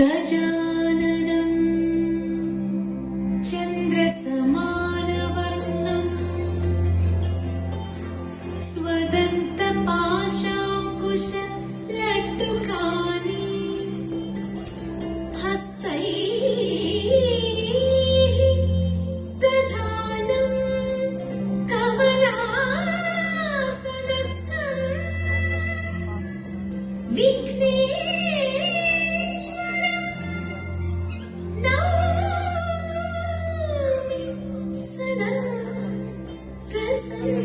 गजाननं चन्द्रसमानवर्णं स्वदन्तपाशाङ्कुशलड्डुकानि हस्तैः दधानं कमलासनस्थं विघ्नेश्वरं नमामि सदा प्रसन्नम्।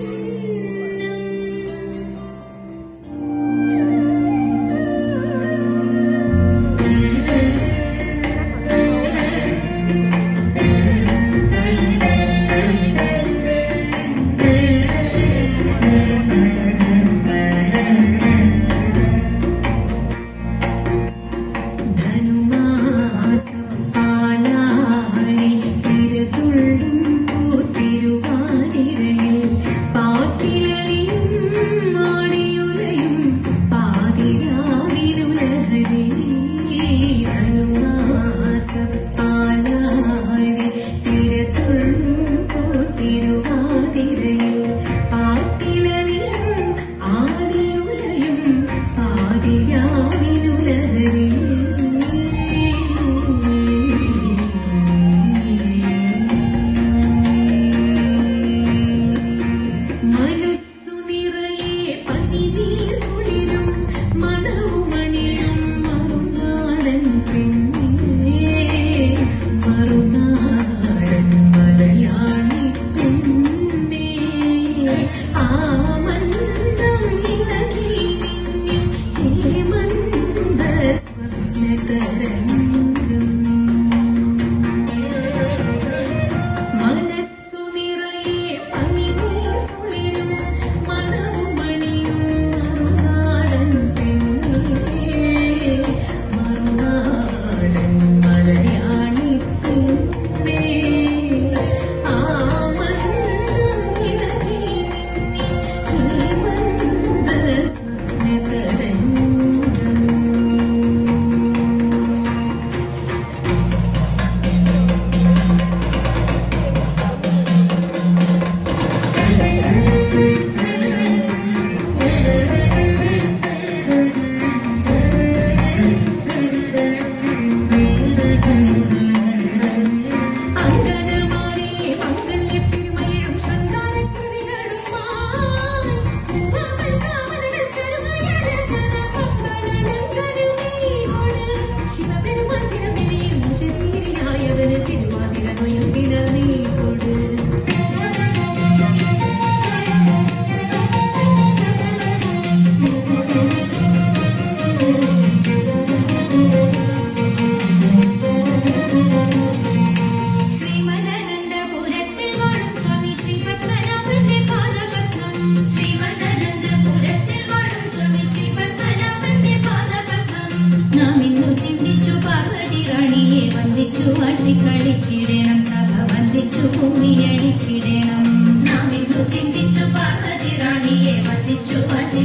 കളിച്ചിടണം സഭ വന്ദിച്ചു ഭൂമിയടിച്ചിടണം. നാം ഇന്നു ചിന്തിച്ചു പാർവതി റാണിയെ വന്ദിച്ചു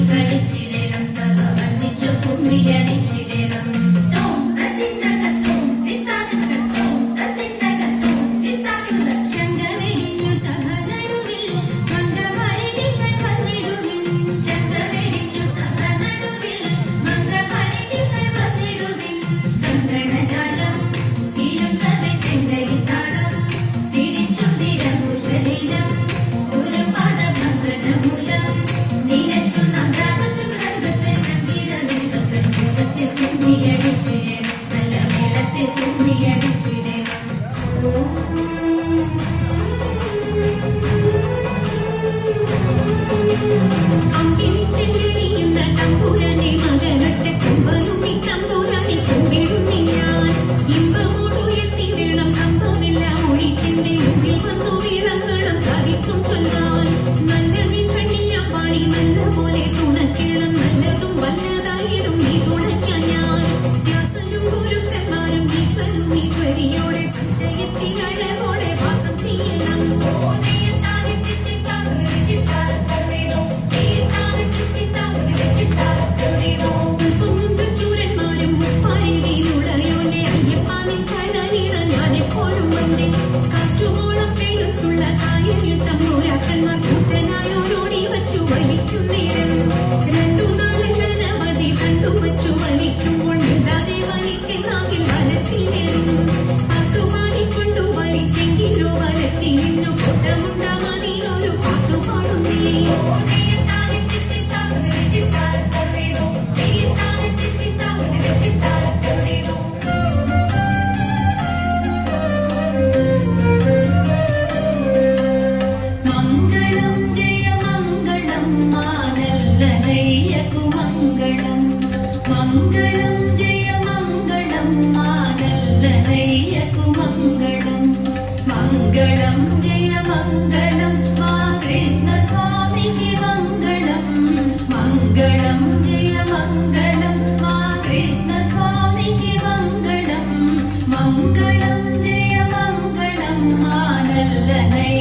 കളിച്ചിടണം സഭ വന്ദിച്ചു ഭൂമിയടിച്ചിടണം. ശങ്കരടിഞ്ഞു സഭ നടുവിൽ മംഗളമരികൾ വന്നിടുവിൻ. ശങ്കരടിഞ്ഞു സഭ നടുവിൽ മംഗളമരികൾ വന്നിടുവിൻ. കങ്കണജാലം ഒരു പാദ ഭംഗനമൂലം നിരച്ചു ശബ്ദമുണ്ടാവാനീ ഒരു പാട്ടുപാടുന്നേ మంగళం జయ మంగళం మానల్లనయ్యకు మంగళం మంగళం జయ మంగళం మానల్లనయ్యకు మంగళం మంగళం జయ మంగళం మా కృష్ణ స్వామికి మంగళం మంగళం జయ మంగళం మా కృష్ణ స్వామికి మంగళం మంగళం జయ మంగళం మానల్లనయ్య